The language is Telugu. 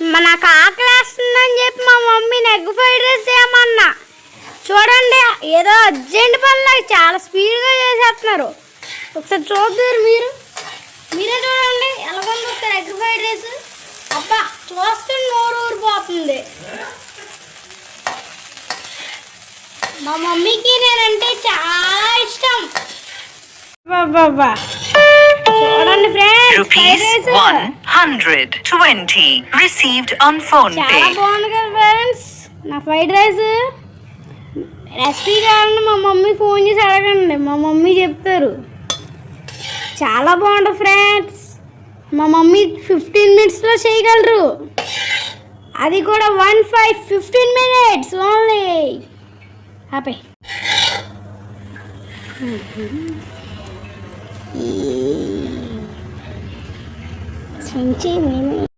నాకు ఆకలి వేస్తుందని చెప్పి మా మమ్మీని ఎగ్ ఫ్రైడ్ రైస్ చేయమన్నా. చూడండి ఏదో అర్జెంట్ పనిలా చాలా స్పీడ్గా చేసేస్తున్నారు. ఒకసారి చూద్దరు మీరే చూడండి ఎలాగొంది ఒకసారి ఎగ్ ఫ్రైడ్ రైస్. అబ్బా చూస్తే నోరు ఊరిపోతుంది. మా మమ్మీకి నేనంటే చాలా ఇష్టం. బాబా చూడండి friends, 120 received on phone pay. చాలా బాగుంది కదా ఫ్రెండ్స్ నా ఫ్రైడ్ రైస్. రెసిపీ కావాలంటే మా మమ్మీ ఫోన్ చేసి అడగండి, మా మమ్మీ చెప్తారు. చాలా బాగుంటుంది ఫ్రెండ్స్. మా మమ్మీ 15 minutesలో చేయగలరు. అది కూడా 15 minutes ఓన్లీ. హ్యాపీ సంచి